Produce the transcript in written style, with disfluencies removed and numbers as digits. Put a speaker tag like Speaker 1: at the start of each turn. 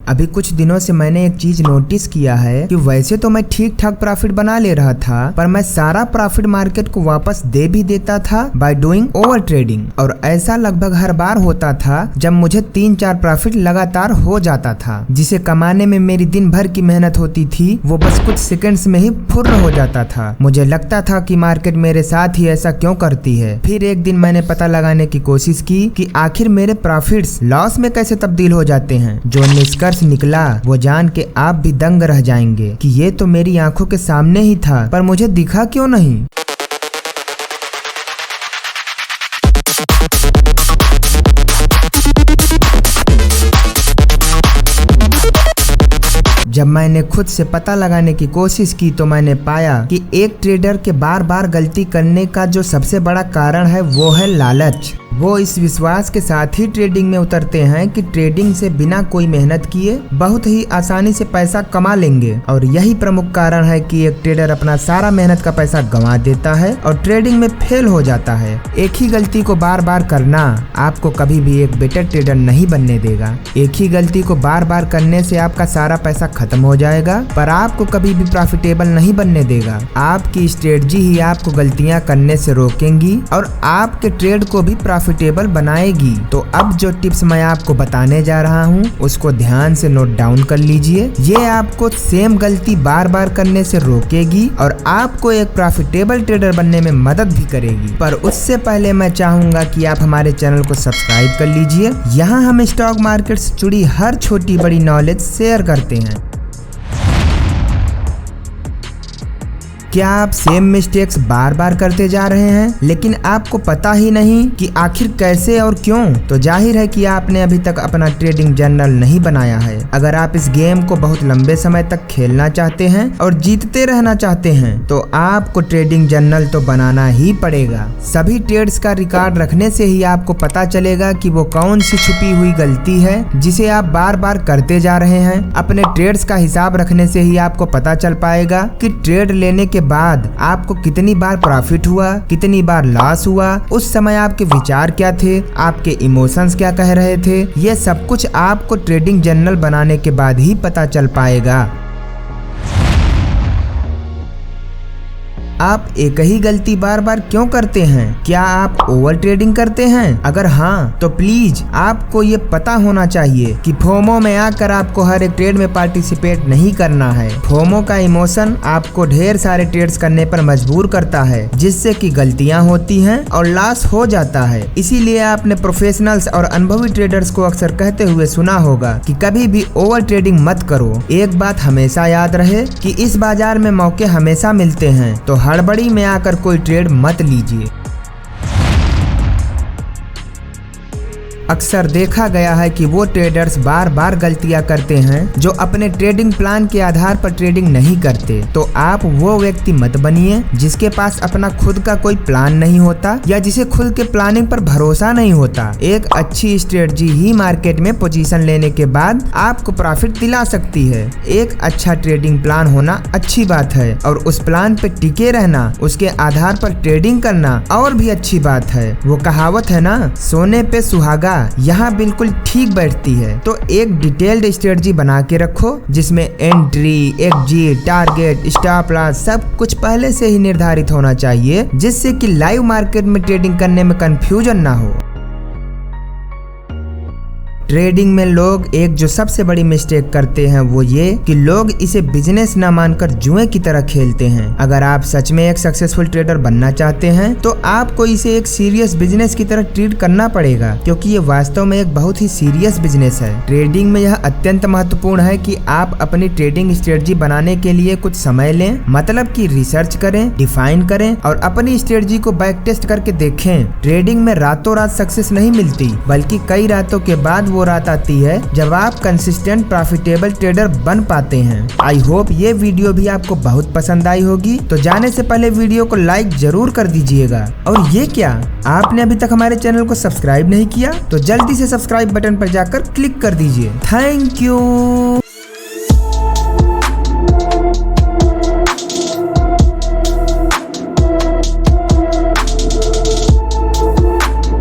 Speaker 1: अभी कुछ दिनों से मैंने एक चीज नोटिस किया है कि वैसे तो मैं ठीक ठाक प्रॉफिट बना ले रहा था, पर मैं सारा प्रॉफिट मार्केट को वापस दे भी देता था बाय डूइंग ओवर ट्रेडिंग। और ऐसा लगभग हर बार होता था जब मुझे 3-4 प्रॉफिट लगातार हो जाता था, जिसे कमाने में मेरी दिन भर की मेहनत होती थी वो बस कुछ सेकंड्स में ही फुर्र हो जाता था। मुझे लगता था कि मार्केट मेरे साथ ही ऐसा क्यों करती है। फिर एक दिन मैंने पता लगाने की कोशिश की कि आखिर मेरे प्रॉफिट्स लॉस में कैसे तब्दील हो जाते हैं। जो निष्कर्ष निकला वो जान के आप भी दंग रह जाएंगे कि ये तो मेरी आंखों के सामने ही था, पर मुझे दिखा क्यों नहीं। जब मैंने खुद से पता लगाने की कोशिश की तो मैंने पाया कि एक ट्रेडर के बार बार गलती करने का जो सबसे बड़ा कारण है वो है लालच। वो इस विश्वास के साथ ही ट्रेडिंग में उतरते हैं कि ट्रेडिंग से बिना कोई मेहनत किए बहुत ही आसानी से पैसा कमा लेंगे, और यही प्रमुख कारण है कि एक ट्रेडर अपना सारा मेहनत का पैसा गंवा देता है और ट्रेडिंग में फेल हो जाता है। एक ही गलती को बार बार करना आपको कभी भी एक बेटर ट्रेडर नहीं बनने देगा। एक ही गलती को बार बार करने से आपका सारा पैसा खत्म हो जाएगा, पर आपको कभी भी प्रॉफिटेबल नहीं बनने देगा। आपकी स्ट्रेटजी ही आपको गलतियां करने से रोकेंगी और आपके ट्रेड को भी प्रॉफिटेबल बनाएगी। तो अब जो टिप्स मैं आपको बताने जा रहा हूँ उसको ध्यान से नोट डाउन कर लीजिए। ये आपको सेम गलती बार बार करने से रोकेगी और आपको एक प्रॉफिटेबल ट्रेडर बनने में मदद भी करेगी। पर उससे पहले मैं चाहूंगा कि आप हमारे चैनल को सब्सक्राइब कर लीजिए। यहाँ हम स्टॉक मार्केट से जुड़ी हर छोटी बड़ी नॉलेज शेयर करते हैं। क्या आप सेम मिस्टेक्स बार बार करते जा रहे हैं लेकिन आपको पता ही नहीं कि आखिर कैसे और क्यों? तो जाहिर है कि आपने अभी तक अपना ट्रेडिंग जर्नल नहीं बनाया है। अगर आप इस गेम को बहुत लंबे समय तक खेलना चाहते हैं और जीतते रहना चाहते हैं तो आपको ट्रेडिंग जर्नल तो बनाना ही पड़ेगा। सभी ट्रेड्स का रिकॉर्ड रखने से ही आपको पता चलेगा कि वो कौन सी छुपी हुई गलती है जिसे आप बार बार करते जा रहे हैं। अपने ट्रेड्स का हिसाब रखने से ही आपको पता चल पाएगा कि ट्रेड लेने के बाद आपको कितनी बार प्रॉफिट हुआ, कितनी बार लॉस हुआ, उस समय आपके विचार क्या थे, आपके इमोशंस क्या कह रहे थे। ये सब कुछ आपको ट्रेडिंग जर्नल बनाने के बाद ही पता चल पाएगा। आप एक ही गलती बार बार क्यों करते हैं? क्या आप ओवर ट्रेडिंग करते हैं? अगर हाँ तो प्लीज आपको ये पता होना चाहिए कि फोमो में आकर आपको हर एक ट्रेड में पार्टिसिपेट नहीं करना है। फोमो का इमोशन आपको ढेर सारे ट्रेड्स करने पर मजबूर करता है, जिससे कि गलतियां होती हैं और लॉस हो जाता है। इसीलिए आपने प्रोफेशनल्स और अनुभवी ट्रेडर्स को अक्सर कहते हुए सुना होगा कि कभी भी ओवर ट्रेडिंग मत करो। एक बात हमेशा याद रहे कि इस बाजार में मौके हमेशा मिलते हैं, तो हड़बड़ी में आकर कोई ट्रेड मत लीजिए। अक्सर देखा गया है कि वो ट्रेडर्स बार बार गलतियां करते हैं जो अपने ट्रेडिंग प्लान के आधार पर ट्रेडिंग नहीं करते। तो आप वो व्यक्ति मत बनिए जिसके पास अपना खुद का कोई प्लान नहीं होता या जिसे खुद के प्लानिंग पर भरोसा नहीं होता। एक अच्छी स्ट्रेटजी ही मार्केट में पोजीशन लेने के बाद आपको प्रॉफिट दिला सकती है। एक अच्छा ट्रेडिंग प्लान होना अच्छी बात है और उस प्लान पे टिके रहना, उसके आधार पर ट्रेडिंग करना और भी अच्छी बात है। वो कहावत है ना, सोने पे सुहागा, यहाँ बिल्कुल ठीक बैठती है। तो एक डिटेल्ड स्ट्रेटजी बना के रखो जिसमें entry, exit, target, stop loss सब कुछ पहले से ही निर्धारित होना चाहिए, जिससे कि लाइव मार्केट में ट्रेडिंग करने में कंफ्यूजन ना हो। ट्रेडिंग में लोग एक जो सबसे बड़ी मिस्टेक करते हैं वो ये कि लोग इसे बिजनेस ना मानकर जुए की तरह खेलते हैं। अगर आप सच में एक सक्सेसफुल ट्रेडर बनना चाहते हैं तो आपको इसे एक सीरियस बिजनेस की तरह ट्रीट करना पड़ेगा, क्योंकि ये वास्तव में एक बहुत ही सीरियस बिजनेस है। ट्रेडिंग में यह अत्यंत महत्वपूर्ण है कि आप अपनी ट्रेडिंग स्ट्रेटजी बनाने के लिए कुछ समय लें, मतलब कि रिसर्च करें, डिफाइन करें और अपनी स्ट्रेटजी को बैक टेस्ट करके देखें। ट्रेडिंग में रातों रात सक्सेस नहीं मिलती, बल्कि कई रातों के बाद वो रात आती है जब आप कंसिस्टेंट प्रॉफिटेबल ट्रेडर बन पाते हैं। आई होप ये वीडियो भी आपको बहुत पसंद आई होगी। तो जाने से पहले वीडियो को लाइक जरूर कर दीजिएगा। और ये क्या, आपने अभी तक हमारे चैनल को सब्सक्राइब नहीं किया तो जल्दी से सब्सक्राइब बटन पर जाकर क्लिक कर दीजिए। Thank you.